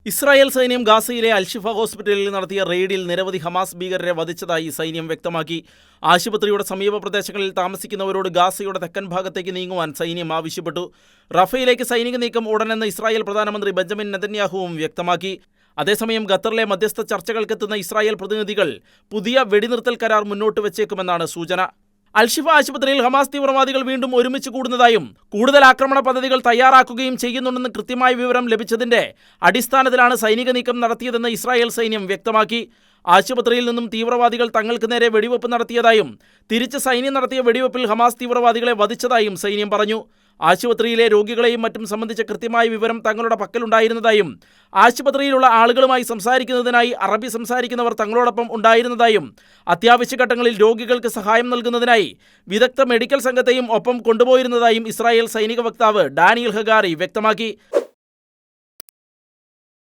Israel സൈന്യം ഗാസയിലെ അൽഷിഫ ഹോസ്പിറ്റലിൽ നടത്തിയ റെയ്ഡിൽ നിരവധി ഹമാസ് ഭീകരരെ വധിച്ചതായി സൈന്യം വ്യക്തമാക്കി. ആശുപത്രിയുടെ സമീപ പ്രദേശങ്ങളിൽ താമസിക്കുന്നവരോട് ഗാസയുടെ തെക്കൻ ഭാഗത്തേക്ക് നീങ്ങുവാൻ സൈന്യം ആവശ്യപ്പെട്ടു. റഫയിലേക്ക് സൈനിക നീക്കം ഉടനെന്ന് ഇസ്രായേൽ പ്രധാനമന്ത്രി ബെഞ്ചമിൻ നെതന്യാഹുവും വ്യക്തമാക്കി. അതേസമയം ഖത്തറിലെ മധ്യസ്ഥ ചർച്ചകൾക്കെത്തുന്ന ഇസ്രായേൽ പ്രതിനിധികൾ പുതിയ വെടിനിർത്തൽ കരാർ മുന്നോട്ട് വെച്ചേക്കുമെന്നാണ് സൂചന. അൽഷിഫ ആശുപത്രിയിൽ ഹമാസ് തീവ്രവാദികൾ വീണ്ടും ഒരുമിച്ച് കൂടുന്നതായും കൂടുതൽ ആക്രമണ പദ്ധതികൾ തയ്യാറാക്കുകയും ചെയ്യുന്നുണ്ടെന്ന് കൃത്യമായ വിവരം ലഭിച്ചതിന്റെ അടിസ്ഥാനത്തിലാണ് സൈനിക നീക്കം നടത്തിയതെന്ന് ഇസ്രായേൽ സൈന്യം വ്യക്തമാക്കി. ആശുപത്രിയിൽ നിന്നും തീവ്രവാദികൾ തങ്ങൾക്ക് നേരെ വെടിവെപ്പ് നടത്തിയതായും തിരിച്ച് സൈന്യം നടത്തിയ വെടിവെപ്പിൽ ഹമാസ് തീവ്രവാദികളെ വധിച്ചതായും സൈന്യം പറഞ്ഞു. ആശുപത്രിയിലെ രോഗികളെയും മറ്റും സംബന്ധിച്ച കൃത്യമായ വിവരം തങ്ങളുടെ പക്കലുണ്ടായിരുന്നതായും ആശുപത്രിയിലുള്ള ആളുകളുമായി സംസാരിക്കുന്നതിനായി അറബി സംസാരിക്കുന്നവർ തങ്ങളോടൊപ്പം ഉണ്ടായിരുന്നതായും അത്യാവശ്യ ഘട്ടങ്ങളിൽ രോഗികൾക്ക് സഹായം നൽകുന്നതിനായി വിദഗ്ധ മെഡിക്കൽ സംഘത്തെയും ഒപ്പം കൊണ്ടുപോയിരുന്നതായും ഇസ്രായേൽ സൈനിക വക്താവ് ഡാനിയൽ ഹഗാറി വ്യക്തമാക്കി.